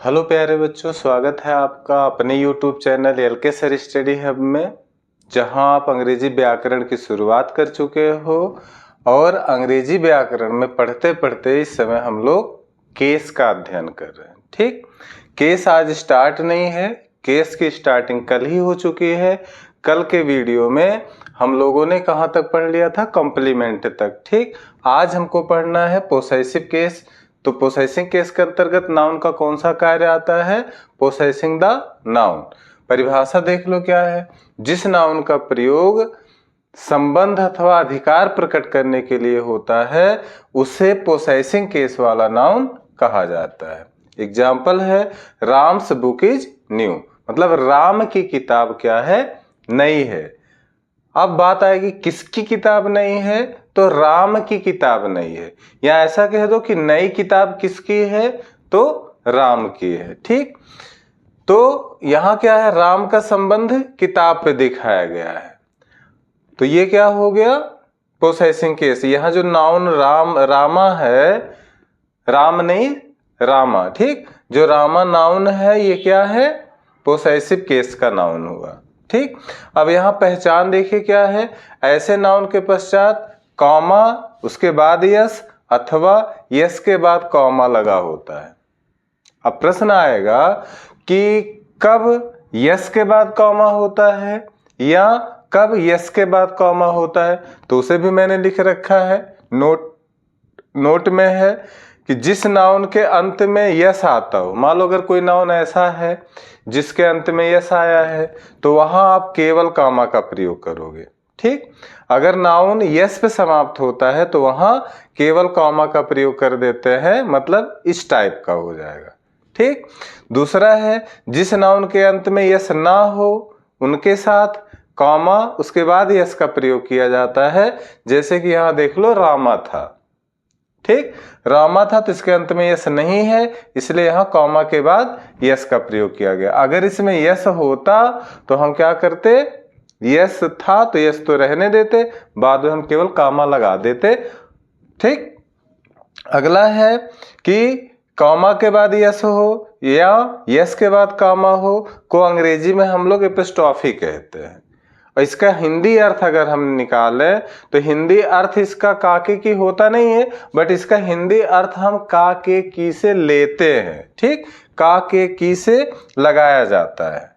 Hello प्यारे बच्चों, स्वागत है आपका अपने YouTube channel LK sir study hub में, जहां आप अंग्रेजी व्याकरण की शुरुआत कर चुके हो। और अंग्रेजी व्याकरण में पढ़ते पढ़ते इस समय हम लोग केस का अध्ययन कर रहे हैं। ठीक, केस आज स्टार्ट नहीं है, केस की स्टार्टिंग कल ही हो चुकी है। कल के वीडियो में हम लोगों ने कहाँ तक पढ़ लिया था? कॉम्प्लीमेंट तक। ठीक, आज हमको पढ़ना है पोसेसिव केस। तो पोसेसिंग केस के अंतर्गत नाउन का कौन सा कार्य आता है? पोसेसिंग द नाउन। परिभाषा देख लो क्या है। जिस नाउन का प्रयोग संबंध अथवा अधिकार प्रकट करने के लिए होता है उसे पोसेसिंग केस वाला नाउन कहा जाता है। एग्जाम्पल है राम्स बुक इज न्यू, मतलब राम की किताब क्या है? नई है। अब बात आएगी किसकी किताब नहीं है? तो राम की किताब नहीं है। या ऐसा कह दो कि नई किताब किसकी है? तो राम की है। ठीक, तो यहां क्या है? राम का संबंध किताब पे दिखाया गया है, तो ये क्या हो गया? पोसेसिंग केस। यहां जो नाउन रामा है, राम नहीं रामा। ठीक, जो रामा नाउन है ये क्या है? पोसेसिव केस का नाउन हुआ। ठीक, अब यहां पहचान देखिए क्या है। ऐसे नाउन के पश्चात कॉमा, उसके बाद यस, अथवा यस के बाद कॉमा लगा होता है। अब प्रश्न आएगा कि कब यस के बाद कॉमा होता है या कब यस के बाद कॉमा होता है, तो उसे भी मैंने लिख रखा है। नोट में है कि जिस नाउन के अंत में यस आता हो, मान लो अगर कोई नाउन ऐसा है जिसके अंत में यस आया है तो वहां आप केवल कॉमा का प्रयोग करोगे। ठीक, अगर नाउन यस पे समाप्त होता है तो वहां केवल कॉमा का प्रयोग कर देते हैं, मतलब इस टाइप का हो जाएगा। ठीक, दूसरा है जिस नाउन के अंत में यस ना हो उनके साथ कॉमा उसके बाद यस का प्रयोग किया जाता है। जैसे कि यहां देख लो रामा था। ठीक, रामा था तो इसके अंत में यस नहीं है, इसलिए यहां कॉमा के बाद यस का प्रयोग किया गया। अगर इसमें यस होता तो हम क्या करते? यस था तो यस तो रहने देते, बाद में हम केवल कॉमा लगा देते। ठीक, अगला है कि कॉमा के बाद यस हो या यस के बाद कॉमा हो को अंग्रेजी में हम लोग एपिस्ट्रॉफी कहते हैं। और इसका हिंदी अर्थ अगर हम निकालें तो हिंदी अर्थ इसका काके की होता नहीं है, बट इसका हिंदी अर्थ हम का के की से लेते हैं। ठीक, का के की से लगाया जाता है।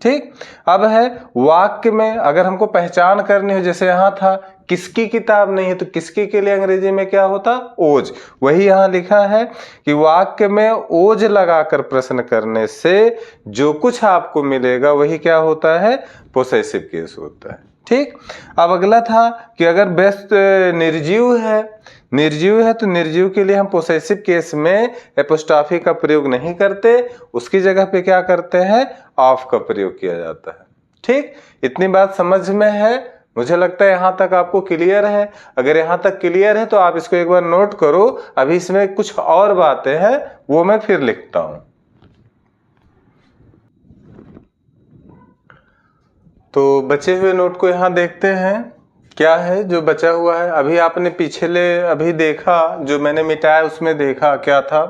ठीक, अब है वाक्य में अगर हमको पहचान करनी हो, जैसे यहां था किसकी किताब नहीं है, तो किसकी के लिए अंग्रेजी में क्या होता? ओज। वही यहां लिखा है कि वाक्य में ओज लगाकर प्रश्न करने से जो कुछ आपको मिलेगा वही क्या होता है? पोसेसिव केस होता है। ठीक, अब अगला था कि अगर बेस्ट निर्जीव है तो निर्जीव के लिए हम पोसेसिव केस में एपोस्ट्रॉफी का प्रयोग नहीं करते, उसकी जगह पे क्या करते हैं? ऑफ का प्रयोग किया जाता है। ठीक, इतनी बात समझ में है? मुझे लगता है यहां तक आपको क्लियर है। अगर यहां तक क्लियर है तो आप इसको एक बार नोट करो। अभी इसमें कुछ और बातें हैं वो मैं फिर लिखता हूं। तो बचे हुए नोट को यहां देखते हैं क्या है जो बचा हुआ है। अभी आपने अभी देखा, जो मैंने मिटाया उसमें देखा क्या था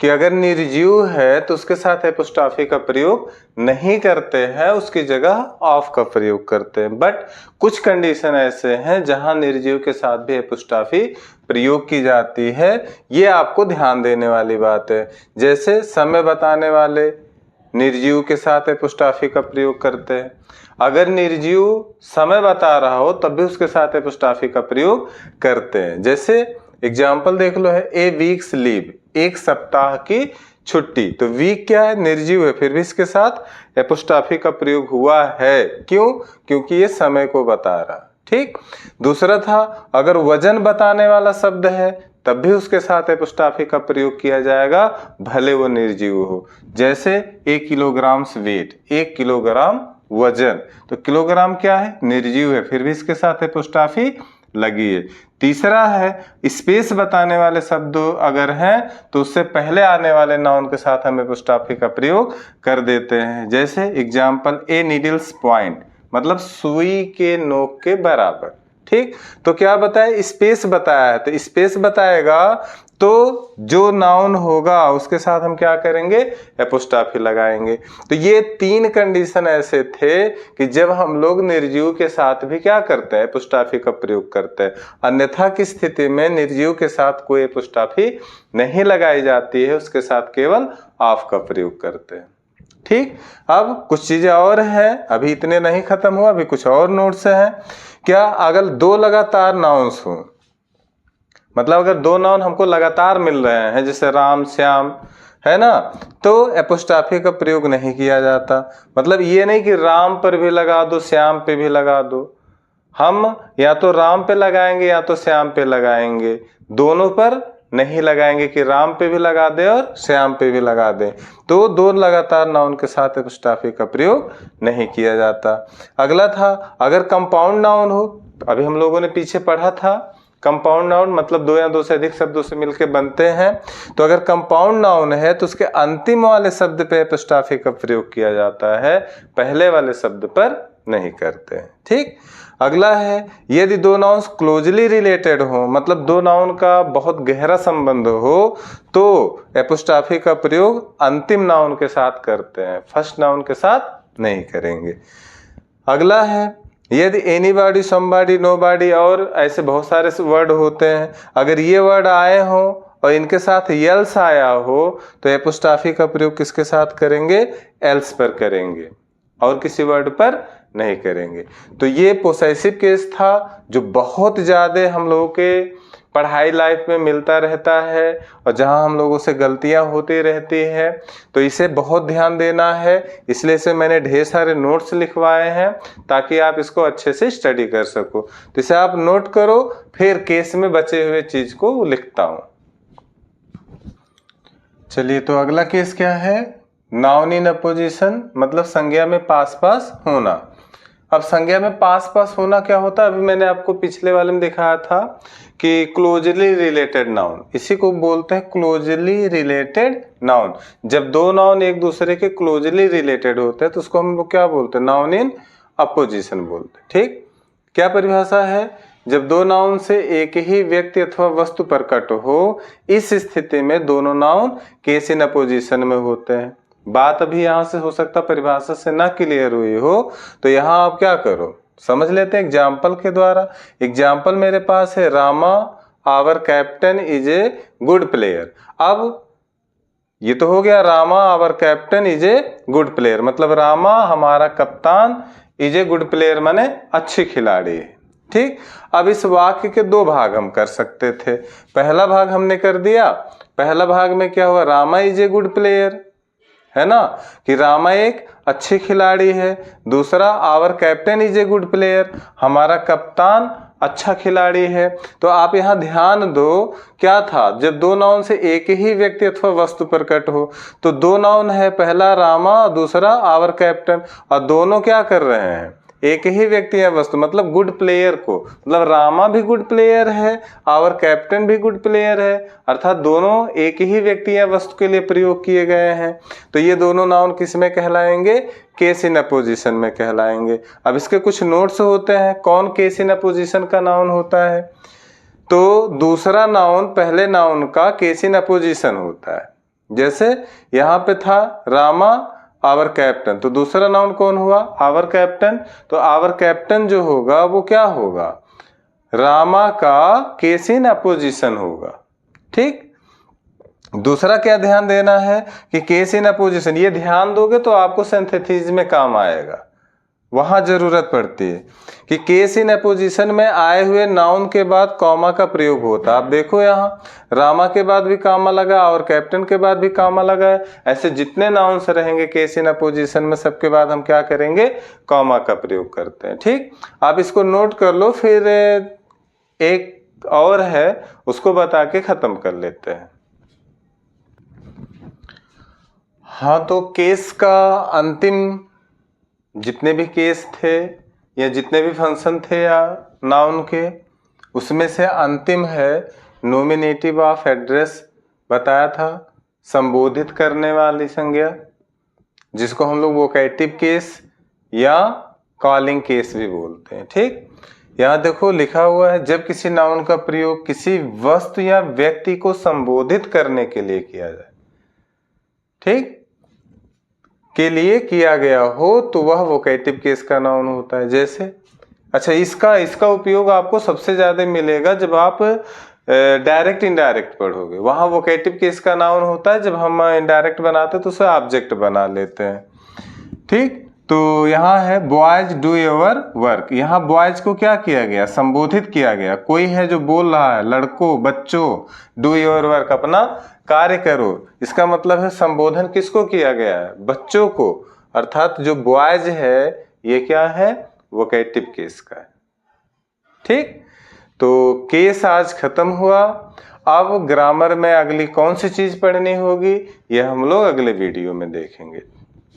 कि अगर निर्जीव है तो उसके साथ एपोस्ट्रॉफी का प्रयोग नहीं करते हैं, उसकी जगह ऑफ का प्रयोग करते हैं। बट कुछ कंडीशन ऐसे हैं जहां निर्जीव के साथ भी एपोस्ट्रॉफी प्रयोग की जाती है। ये आपको ध्यान देने वाली बात है। जैसे समय बताने वाले निर्जीव के साथ एपोस्ट्रॉफी का प्रयोग करते हैं। अगर निर्जीव समय बता रहा हो तब भी उसके साथ एपोस्ट्रॉफी का प्रयोग करते हैं। जैसे एग्जाम्पल देख लो है ए वीक्स लीव, एक सप्ताह की छुट्टी। तो वीक क्या है? निर्जीव है, फिर भी इसके साथ एपोस्ट्रॉफी का प्रयोग हुआ है। क्यों? क्योंकि ये समय को बता रहा। ठीक, दूसरा था अगर वजन बताने वाला शब्द है तब भी उसके साथ एपोस्ट्रॉफी का प्रयोग किया जाएगा, भले वो निर्जीव हो। जैसे 1 किलोग्राम वेट, 1 किलोग्राम वजन। तो किलोग्राम क्या है? निर्जीव है, फिर भी इसके साथ एपोस्ट्रॉफी लगी है। तीसरा है स्पेस बताने वाले शब्द अगर हैं तो उससे पहले आने वाले नाउन के साथ हम एपोस्ट्रॉफी का प्रयोग कर देते हैं। जैसे एग्जाम्पल ए नीडल्स पॉइंट, मतलब सुई के नोक के बराबर। ठीक, तो क्या बताया? स्पेस बताया है, तो स्पेस बताएगा तो जो नाउन होगा उसके साथ हम क्या करेंगे, एपोस्ट्रॉफी लगाएंगे। तो ये 3 कंडीशन ऐसे थे कि जब हम लोग निर्जीव के साथ भी क्या करते हैं, एपोस्ट्रॉफी का प्रयोग करते हैं। अन्यथा की स्थिति में निर्जीव के साथ कोई एपोस्ट्रॉफी नहीं लगाई जाती है, उसके साथ केवल ऑफ का प्रयोग करते हैं। ठीक, अब कुछ चीजें और हैं, अभी इतने नहीं खत्म हुआ, अभी कुछ और नोट्स हैं। क्या अगर 2 लगातार नाउन्स हो, मतलब अगर 2 नाउन हमको लगातार मिल रहे हैं, जैसे राम श्याम, है ना, तो एपोस्ट्रॉफी का प्रयोग नहीं किया जाता। मतलब ये नहीं कि राम पर भी लगा दो श्याम पे भी लगा दो, हम या तो राम पे लगाएंगे या तो श्याम पे लगाएंगे, दोनों पर नहीं लगाएंगे कि राम पे भी लगा दे और श्याम पे भी लगा दे। तो 2 लगातार नाउन के साथ एपोस्ट्रॉफी का प्रयोग नहीं किया जाता। अगला था अगर कंपाउंड नाउन हो, अभी हम लोगों ने पीछे पढ़ा था कंपाउंड नाउन मतलब 2 या 2 से अधिक शब्दों से मिलकर बनते हैं। तो अगर कंपाउंड नाउन है तो उसके अंतिम वाले शब्द पे एपोस्ट्रॉफी का प्रयोग किया जाता है, पहले वाले शब्द पर नहीं करते हैं। ठीक, अगला है यदि 2 नाउन्स क्लोजली रिलेटेड हो, मतलब 2 नाउन का बहुत गहरा संबंध हो, तो एपोस्ट्रॉफी का प्रयोग अंतिम नाउन के साथ करते हैं, फर्स्ट नाउन के साथ नहीं करेंगे। अगला है यदि एनीबॉडी, समबॉडी, नोबॉडी और ऐसे बहुत सारे वर्ड होते हैं, अगर ये वर्ड आए हो और इनके साथ एल्स आया हो तो एपोस्ट्रॉफी का प्रयोग किसके साथ करेंगे, एल्स पर करेंगे और किसी वर्ड पर नहीं करेंगे। तो ये पोसेसिव केस था जो बहुत ज़्यादा हम लोगों के पढ़ाई लाइफ में मिलता रहता है और जहां हम लोगों से गलतियां होती रहती है, तो इसे बहुत ध्यान देना है। इसलिए से मैंने ढेर सारे नोट्स लिखवाए हैं ताकि आप इसको अच्छे से स्टडी कर सको। तो इसे आप नोट करो, फिर केस में बचे हुए चीज को लिखता हूं। चलिए, तो अगला केस क्या है, नाउन इन अपोजिशन, मतलब संज्ञा में पास पास होना। अब संज्ञा में पास पास होना क्या होता है, अभी मैंने आपको पिछले वाले में दिखाया था कि क्लोजली रिलेटेड नाउन, इसी को बोलते हैं क्लोजली रिलेटेड नाउन। जब 2 नाउन एक दूसरे के क्लोजली रिलेटेड होते हैं तो उसको हम लोग क्या बोलते हैं, नाउन इन अपोजिशन बोलते हैं। ठीक, क्या परिभाषा है, जब 2 नाउन से एक ही व्यक्ति अथवा वस्तु प्रकट हो, इस स्थिति में दोनों नाउन केस इन अपोजिशन में होते हैं। बात अभी यहां से हो सकता परिभाषा से ना क्लियर हुई हो, तो यहां आप क्या करो, समझ लेते हैं एग्जाम्पल के द्वारा। एग्जाम्पल मेरे पास है, Rama our captain is a good player. अब ये तो हो गया Rama our captain is a good player, मतलब रामा हमारा कप्तान, इज ए गुड प्लेयर माने अच्छी खिलाड़ी है। ठीक, अब इस वाक्य के 2 भाग हम कर सकते थे। पहला भाग हमने कर दिया, पहला भाग में क्या हुआ, Rama is a good player, है ना, कि रामा एक अच्छी खिलाड़ी है। दूसरा our captain is a good player, हमारा कप्तान अच्छा खिलाड़ी है। तो आप यहाँ ध्यान दो, क्या था, जब 2 नाउन से एक ही व्यक्ति अथवा वस्तु प्रकट हो तो 2 नाउन है, पहला रामा, दूसरा आवर कैप्टन, और दोनों क्या कर रहे हैं, एक ही व्यक्ति है वस्तु, मतलब गुड प्लेयर को, मतलब रामा भी गुड प्लेयर है, आवर कैप्टन भी गुड प्लेयर है, अर्थात दोनों एक ही व्यक्ति या वस्तु के लिए प्रयोग किए गए हैं। तो ये दोनों नाउन किस में कहलाएंगे, केस इन अपोजिशन में कहलाएंगे। अब इसके कुछ नोट्स होते हैं, कौन केस इन अपोजिशन का नाउन होता है, तो दूसरा नाउन पहले नाउन का केस इन अपोजिशन होता है। जैसे यहाँ पे था रामा आवर कैप्टन, तो दूसरा नाउन कौन हुआ, आवर कैप्टन। तो आवर कैप्टन जो होगा वो क्या होगा, रामा का केस इन अपोजिशन होगा। ठीक, दूसरा क्या ध्यान देना है कि केस इन अपोजिशन, ये ध्यान दोगे तो आपको सिंथेसिस में काम आएगा, वहां जरूरत पड़ती है कि केस इन अपोजिशन में आए हुए नाउन के बाद कॉमा का प्रयोग होता है। आप देखो यहाँ रामा के बाद भी कॉमा लगा और कैप्टन के बाद भी कॉमा लगा है। ऐसे जितने नाउन्स रहेंगे केस इन अपोजिशन में, सबके बाद हम क्या करेंगे, कॉमा का प्रयोग करते हैं। ठीक, आप इसको नोट कर लो, फिर एक और है उसको बता के खत्म कर लेते हैं। हाँ, तो केस का अंतिम जितने भी केस थे या जितने भी फंक्शन थे या नाउन के, उसमें से अंतिम है नोमिनेटिव ऑफ एड्रेस, बताया था, संबोधित करने वाली संज्ञा, जिसको हम लोग वोकेटिव केस या कॉलिंग केस भी बोलते हैं। ठीक, यहाँ देखो लिखा हुआ है, जब किसी नाउन का प्रयोग किसी वस्तु या व्यक्ति को संबोधित करने के लिए किया जाए, ठीक, के लिए किया गया हो तो वह वोकेटिव केस का नाउन होता है। जैसे अच्छा, इसका उपयोग आपको सबसे ज्यादा मिलेगा जब आप डायरेक्ट इनडायरेक्ट पढ़ोगे, वहां वोकेटिव केस का नाउन होता है। जब हम इनडायरेक्ट बनाते हैं तो उसे ऑब्जेक्ट बना लेते हैं, ठीक। तो यहाँ है बॉयज डू योर वर्क, यहाँ बॉयज को क्या किया गया, संबोधित किया गया। कोई है जो बोल रहा है, लड़कों, बच्चों, डू योर वर्क, अपना कार्य करो। इसका मतलब है संबोधन किसको किया गया है, बच्चों को। अर्थात जो बॉयज है ये क्या है, वोकेटिव केस का है, ठीक। तो केस आज खत्म हुआ। अब ग्रामर में अगली कौन सी चीज पढ़नी होगी, यह हम लोग अगले वीडियो में देखेंगे।